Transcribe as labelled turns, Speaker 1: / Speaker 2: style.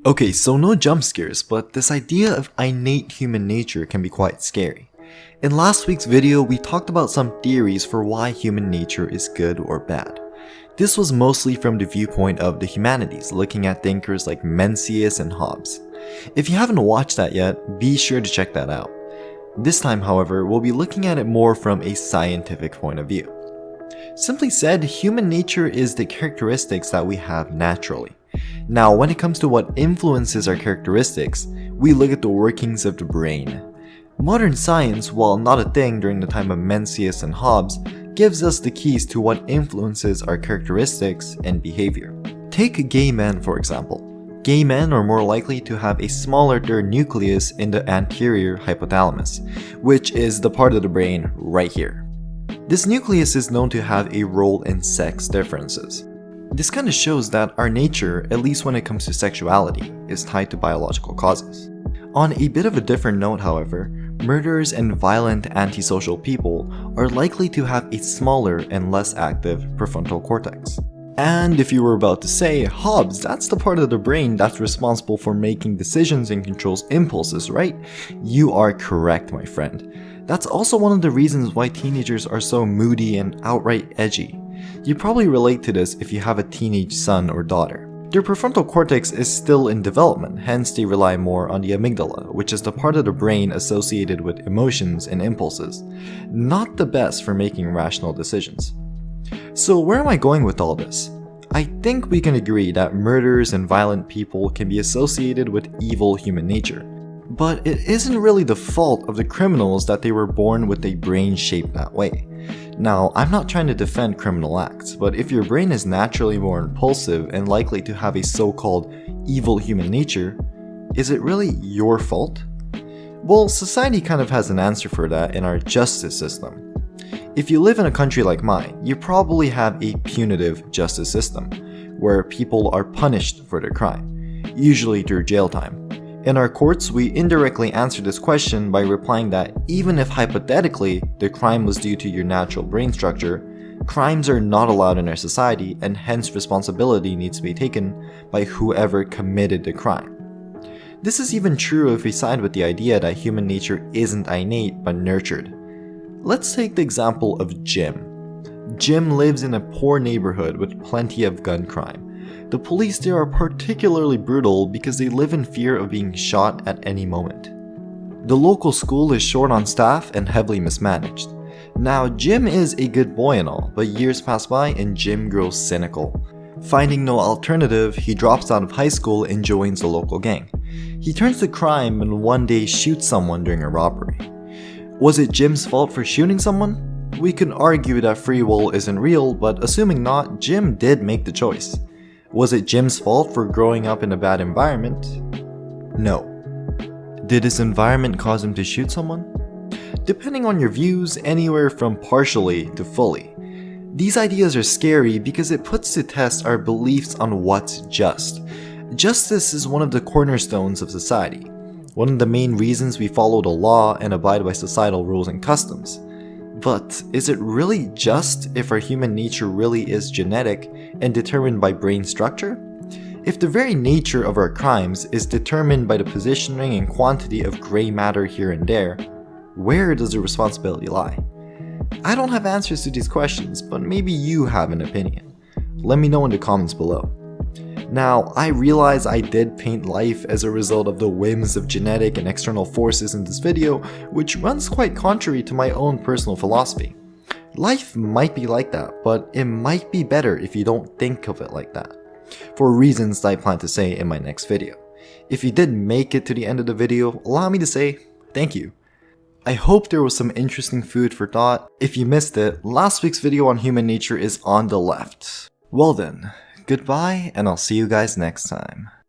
Speaker 1: Okay, so no jump scares, but this idea of innate human nature can be quite scary. In last week's video, we talked about some theories for why human nature is good or bad. This was mostly from the viewpoint of the humanities, looking at thinkers like Mencius and Hobbes. If you haven't watched that yet, be sure to check that out. This time, however, we'll be looking at it more from a scientific point of view. Simply said, human nature is the characteristics that we have naturally. Now, when it comes to what influences our characteristics, we look at the workings of the brain. Modern science, while not a thing during the time of Mencius and Hobbes, gives us the keys to what influences our characteristics and behavior. Take gay men, for example. Gay men are more likely to have a smaller third nucleus in the anterior hypothalamus, which is the part of the brain right here. This nucleus is known to have a role in sex differences. This kind of shows that our nature, at least when it comes to sexuality, is tied to biological causes. On a bit of a different note, however, murderers and violent antisocial people are likely to have a smaller and less active prefrontal cortex. And if you were about to say, Hobbes, that's the part of the brain that's responsible for making decisions and controls impulses, right? You are correct, my friend. That's also one of the reasons why teenagers are so moody and outright edgy. You probably relate to this if you have a teenage son or daughter. Their prefrontal cortex is still in development, hence they rely more on the amygdala, which is the part of the brain associated with emotions and impulses. Not the best for making rational decisions. So where am I going with all this? I think we can agree that murderers and violent people can be associated with evil human nature. But it isn't really the fault of the criminals that they were born with a brain shaped that way. Now, I'm not trying to defend criminal acts, but if your brain is naturally more impulsive and likely to have a so-called evil human nature, is it really your fault? Well, society kind of has an answer for that in our justice system. If you live in a country like mine, you probably have a punitive justice system, where people are punished for their crime, usually through jail time. In our courts, we indirectly answer this question by replying that even if hypothetically the crime was due to your natural brain structure, crimes are not allowed in our society and hence responsibility needs to be taken by whoever committed the crime. This is even true if we side with the idea that human nature isn't innate but nurtured. Let's take the example of Jim. Jim lives in a poor neighborhood with plenty of gun crime. The police there are particularly brutal because they live in fear of being shot at any moment. The local school is short on staff and heavily mismanaged. Now, Jim is a good boy and all, but years pass by and Jim grows cynical. Finding no alternative, he drops out of high school and joins the local gang. He turns to crime and one day shoots someone during a robbery. Was it Jim's fault for shooting someone? We can argue that free will isn't real, but assuming not, Jim did make the choice. Was it Jim's fault for growing up in a bad environment? No. Did his environment cause him to shoot someone? Depending on your views, anywhere from partially to fully. These ideas are scary because it puts to test our beliefs on what's just. Justice is one of the cornerstones of society. One of the main reasons we follow the law and abide by societal rules and customs. But is it really just if our human nature really is genetic and determined by brain structure? If the very nature of our crimes is determined by the positioning and quantity of gray matter here and there, where does the responsibility lie? I don't have answers to these questions, but maybe you have an opinion. Let me know in the comments below. Now, I realize I did paint life as a result of the whims of genetic and external forces in this video, which runs quite contrary to my own personal philosophy. Life might be like that, but it might be better if you don't think of it like that, for reasons that I plan to say in my next video. If you did make it to the end of the video, allow me to say thank you. I hope there was some interesting food for thought. If you missed it, last week's video on human nature is on the left. Well then, goodbye, and I'll see you guys next time.